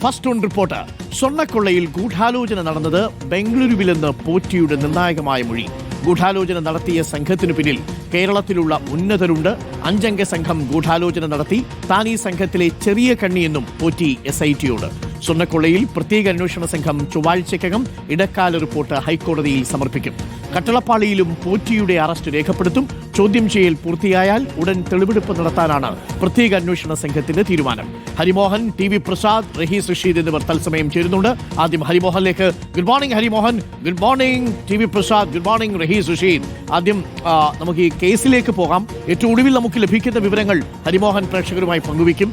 First on report. സ്വർണ്ണക്കൊള്ളയിൽ ഗൂഢാലോചന നടന്നത് ബംഗളൂരുവിലെന്ന് പോറ്റിയുടെ നിർണായകമായ മൊഴി. ഗൂഢാലോചന നടത്തിയ സംഘത്തിനു പിന്നിൽ കേരളത്തിലുള്ള ഉന്നതരുണ്ട്. 5 അംഗ സംഘം ഗൂഢാലോചന നടത്തി. താൻ ഈ സംഘത്തിലെ ചെറിയ കണ്ണിയെന്നും പോറ്റി SITയോട്. സ്വർണ്ണക്കൊള്ളയിൽ പ്രത്യേക അന്വേഷണ സംഘം ചൊവ്വാഴ്ചയ്ക്കകം ഇടക്കാല റിപ്പോർട്ട് ഹൈക്കോടതിയിൽ സമർപ്പിക്കും. കട്ടളപ്പാളിയിലും പോറ്റിയുടെ അറസ്റ്റ് രേഖപ്പെടുത്തും. ചോദ്യം ചെയ്യൽ പൂർത്തിയായാൽ ഉടൻ തെളിവെടുപ്പ് നടത്താനാണ് പ്രത്യേക അന്വേഷണ സംഘത്തിന്റെ തീരുമാനം. ഹരിമോഹൻ, TV പ്രസാദ്, റഹീസ് റഷീദ് എന്നിവർ തത്സമയം ചേരുന്നുണ്ട്. ആദ്യം ഹരിമോഹനിലേക്ക്. Good morning Harimohan. Good morning TV Prasad. Good morning Rahees Rasheed. ആദ്യം നമുക്ക് ഈ കേസിലേക്ക് പോകാം. ഏറ്റവും ഒടുവിൽ നമുക്ക് ലഭിക്കുന്ന വിവരങ്ങൾ ഹരിമോഹൻ പ്രേക്ഷകരുമായി പങ്കുവയ്ക്കും.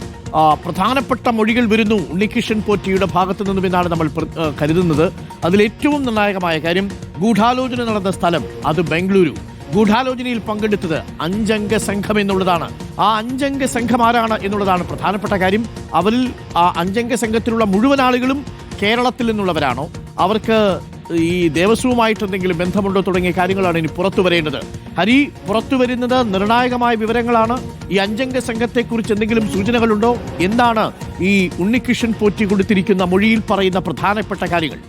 പ്രധാനപ്പെട്ട മൊഴികൾ വരുന്നു ഉണ്ണികൃഷ്ണൻ പോറ്റിയുടെ ഭാഗത്തു നിന്നും എന്നാണ് നമ്മൾ കരുതുന്നത്. അതിലേറ്റവും നിർണായകമായ കാര്യം ഗൂഢാലോചന നടന്ന സ്ഥലം അത് ബംഗളൂരു. ഗൂഢാലോചനയിൽ പങ്കെടുത്തത് 5 അംഗ സംഘം എന്നുള്ളതാണ്. ആ 5 അംഗ സംഘം ആരാണ് എന്നുള്ളതാണ് പ്രധാനപ്പെട്ട കാര്യം. അവരിൽ ആ 5 അംഗ സംഘത്തിലുള്ള മുഴുവൻ ആളുകളും കേരളത്തിൽ നിന്നുള്ളവരാണോ, അവർക്ക് ഈ ദേവസ്വവുമായിട്ട് എന്തെങ്കിലും ബന്ധമുണ്ടോ തുടങ്ങിയ കാര്യങ്ങളാണ് ഇനി പുറത്തു വരേണ്ടത്. ഹരി, പുറത്തു വരുന്നത് നിർണായകമായ വിവരങ്ങളാണ്. ഈ 5 അംഗ സംഘത്തെക്കുറിച്ച് എന്തെങ്കിലും സൂചനകളുണ്ടോ? എന്താണ് ഈ ഉണ്ണികൃഷ്ണൻ പോറ്റി കൊടുത്തിരിക്കുന്ന മൊഴിയിൽ പറയുന്ന പ്രധാനപ്പെട്ട കാര്യങ്ങൾ?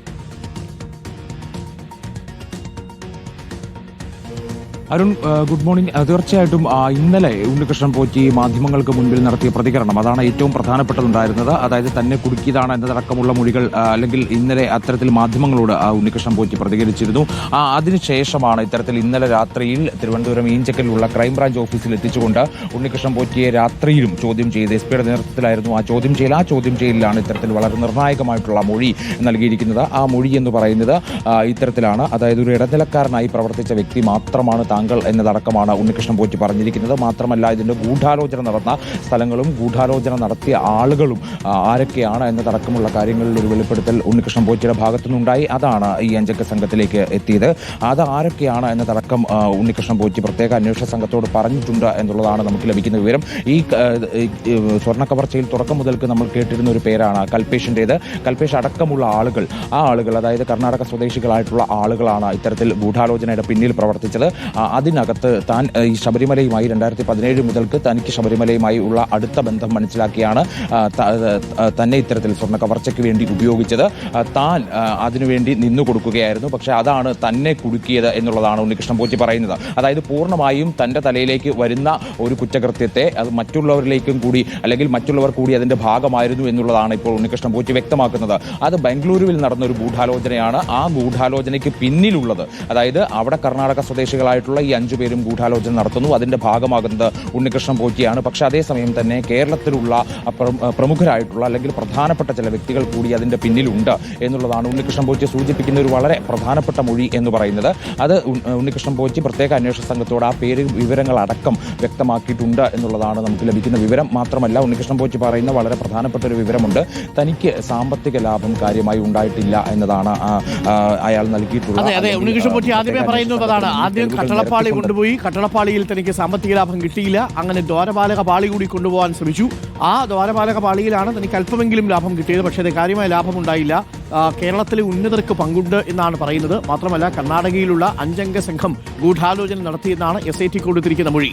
Arun, good morning. തീർച്ചയായിട്ടും ഇന്നലെ ഉണ്ണികൃഷ്ണൻ പോറ്റി മാധ്യമങ്ങൾക്ക് മുൻപിൽ നടത്തിയ പ്രതികരണം അതാണ് ഏറ്റവും പ്രധാനപ്പെട്ടതുണ്ടായിരുന്നത്. അതായത് തന്നെ കുടുക്കിയതാണ് എന്നതടക്കമുള്ള മൊഴികൾ അല്ലെങ്കിൽ ഇന്നലെ അത്തരത്തിൽ മാധ്യമങ്ങളോട് ഉണ്ണികൃഷ്ണൻ പോറ്റി പ്രതികരിച്ചിരുന്നു. അതിനുശേഷമാണ് ഇത്തരത്തിൽ ഇന്നലെ രാത്രിയിൽ തിരുവനന്തപുരം ഈഞ്ചക്കലിലുള്ള ക്രൈംബ്രാഞ്ച് ഓഫീസിൽ എത്തിച്ചുകൊണ്ട് ഉണ്ണികൃഷ്ണൻ പോറ്റിയെ രാത്രിയിലും ചോദ്യം ചെയ്ത് SP യുടെ നേതൃത്വത്തിലായിരുന്നു ആ ചോദ്യം ചെയ്യൽ. ആ ചോദ്യം ചെയ്യലിലാണ് ഇത്തരത്തിൽ വളരെ നിർണായകമായിട്ടുള്ള മൊഴി നൽകിയിരിക്കുന്നത്. ആ മൊഴി എന്ന് പറയുന്നത് ഇത്തരത്തിലാണ്. അതായത് ഒരു ഇടനിലക്കാരനായി പ്രവർത്തിച്ച വ്യക്തി മാത്രമാണ് താങ്കൾ എന്നതടക്കമാണ് ഉണ്ണികൃഷ്ണൻ പോറ്റി പറഞ്ഞിരിക്കുന്നത്. മാത്രമല്ല ഇതിന്റെ ഗൂഢാലോചന നടന്ന സ്ഥലങ്ങളും ഗൂഢാലോചന നടത്തിയ ആളുകളും ആരൊക്കെയാണ് എന്നതടക്കമുള്ള കാര്യങ്ങളിൽ ഒരു വെളിപ്പെടുത്തൽ ഉണ്ണികൃഷ്ണൻ പോറ്റിയുടെ ഭാഗത്തുനിന്നുണ്ടായി. അതാണ് ഈ 5 അംഗ സംഘത്തിലേക്ക് എത്തിയത്. അത് ആരൊക്കെയാണ് എന്നതടക്കം ഉണ്ണികൃഷ്ണൻ പോറ്റി പ്രത്യേക അന്വേഷണ സംഘത്തോട് പറഞ്ഞിട്ടുണ്ട് എന്നുള്ളതാണ് നമുക്ക് ലഭിക്കുന്ന വിവരം. ഈ സ്വർണ്ണ കവർച്ചയിൽ തുടക്കം മുതൽക്ക് നമ്മൾ കേട്ടിരുന്ന ഒരു പേരാണ് കൽപേഷിൻ്റേത്. കൽപേഷ് അടക്കമുള്ള ആളുകൾ, ആ ആളുകൾ അതായത് കർണാടക സ്വദേശികളായിട്ടുള്ള ആളുകളാണ് ഇത്തരത്തിൽ ഗൂഢാലോചനയുടെ പിന്നിൽ പ്രവർത്തിച്ചത്. അതിനകത്ത് താൻ ഈ ശബരിമലയുമായി 2017 മുതൽക്ക് തനിക്ക് ശബരിമലയുമായി ഉള്ള അടുത്ത ബന്ധം മനസ്സിലാക്കിയാണ് തന്നെ ഇത്തരത്തിൽ സ്വർണ്ണ കവർച്ചയ്ക്ക് വേണ്ടി ഉപയോഗിച്ചത്. താൻ അതിനുവേണ്ടി നിന്നു കൊടുക്കുകയായിരുന്നു. പക്ഷേ അതാണ് തന്നെ കുടുക്കിയത് എന്നുള്ളതാണ് ഉണ്ണികൃഷ്ണൻ പോറ്റി പറയുന്നത്. അതായത് പൂർണ്ണമായും തൻ്റെ തലയിലേക്ക് വരുന്ന ഒരു കുറ്റകൃത്യത്തെ അത് മറ്റുള്ളവരിലേക്കും കൂടി അല്ലെങ്കിൽ മറ്റുള്ളവർ കൂടി അതിൻ്റെ ഭാഗമായിരുന്നു എന്നുള്ളതാണ് ഇപ്പോൾ ഉണ്ണികൃഷ്ണൻ പോറ്റി വ്യക്തമാക്കുന്നത്. അത് ബംഗളൂരുവിൽ നടന്നൊരു ഗൂഢാലോചനയാണ്. ആ ഗൂഢാലോചനയ്ക്ക് പിന്നിലുള്ളത് അതായത് അവിടെ കർണാടക സ്വദേശികളായിട്ടുള്ള ഈ 5 പേരും ഗൂഢാലോചന നടത്തുന്നു. അതിന്റെ ഭാഗമാകുന്നത് ഉണ്ണികൃഷ്ണൻ പോറ്റിയാണ്. പക്ഷേ അതേസമയം തന്നെ കേരളത്തിലുള്ള പ്രമുഖരായിട്ടുള്ള അല്ലെങ്കിൽ പ്രധാനപ്പെട്ട ചില വ്യക്തികൾ കൂടി അതിന്റെ പിന്നിലുണ്ട് എന്നുള്ളതാണ് ഉണ്ണികൃഷ്ണൻ പോറ്റി സൂചിപ്പിക്കുന്ന ഒരു വളരെ പ്രധാനപ്പെട്ട മൊഴി എന്ന് പറയുന്നത്. അത് ഉണ്ണികൃഷ്ണൻ പോറ്റി പ്രത്യേക അന്വേഷണ സംഘത്തോട് ആ പേര് വിവരങ്ങൾ അടക്കം വ്യക്തമാക്കിയിട്ടുണ്ട് എന്നുള്ളതാണ് നമുക്ക് ലഭിക്കുന്ന വിവരം. മാത്രമല്ല ഉണ്ണികൃഷ്ണൻ പോറ്റി പറയുന്ന വളരെ പ്രധാനപ്പെട്ട ഒരു വിവരമുണ്ട്. തനിക്ക് സാമ്പത്തിക ലാഭം കാര്യമായി ഉണ്ടായിട്ടില്ല എന്നതാണ് അയാൾ നൽകിയിട്ടുള്ളത്. ഉണ്ണികൃഷ്ണൻ പോറ്റി ആദ്യമേ പറയുന്നത് അതാണ്. ആദ്യം കട്ടളപ്പാളി കൊണ്ടുപോയി, കട്ടളപ്പാളിയിൽ തനിക്ക് സാമ്പത്തിക ലാഭം കിട്ടിയില്ല. അങ്ങനെ ദ്വാരപാലക പാളി കൂടി കൊണ്ടുപോകാൻ ശ്രമിച്ചു. ആ ദ്വാരപാലക പാളിയിലാണ് തനിക്ക് അല്പമെങ്കിലും ലാഭം കിട്ടിയത്. പക്ഷേ അത് കാര്യമായ ലാഭമുണ്ടായില്ല. കേരളത്തിലെ ഉന്നതർക്ക് പങ്കുണ്ട് എന്നാണ് പറയുന്നത്. മാത്രമല്ല കർണാടകയിലുള്ള 5 അംഗ സംഘം ഗൂഢാലോചന നടത്തിയെന്നാണ് SIT കൊടുത്തിരിക്കുന്ന മൊഴി.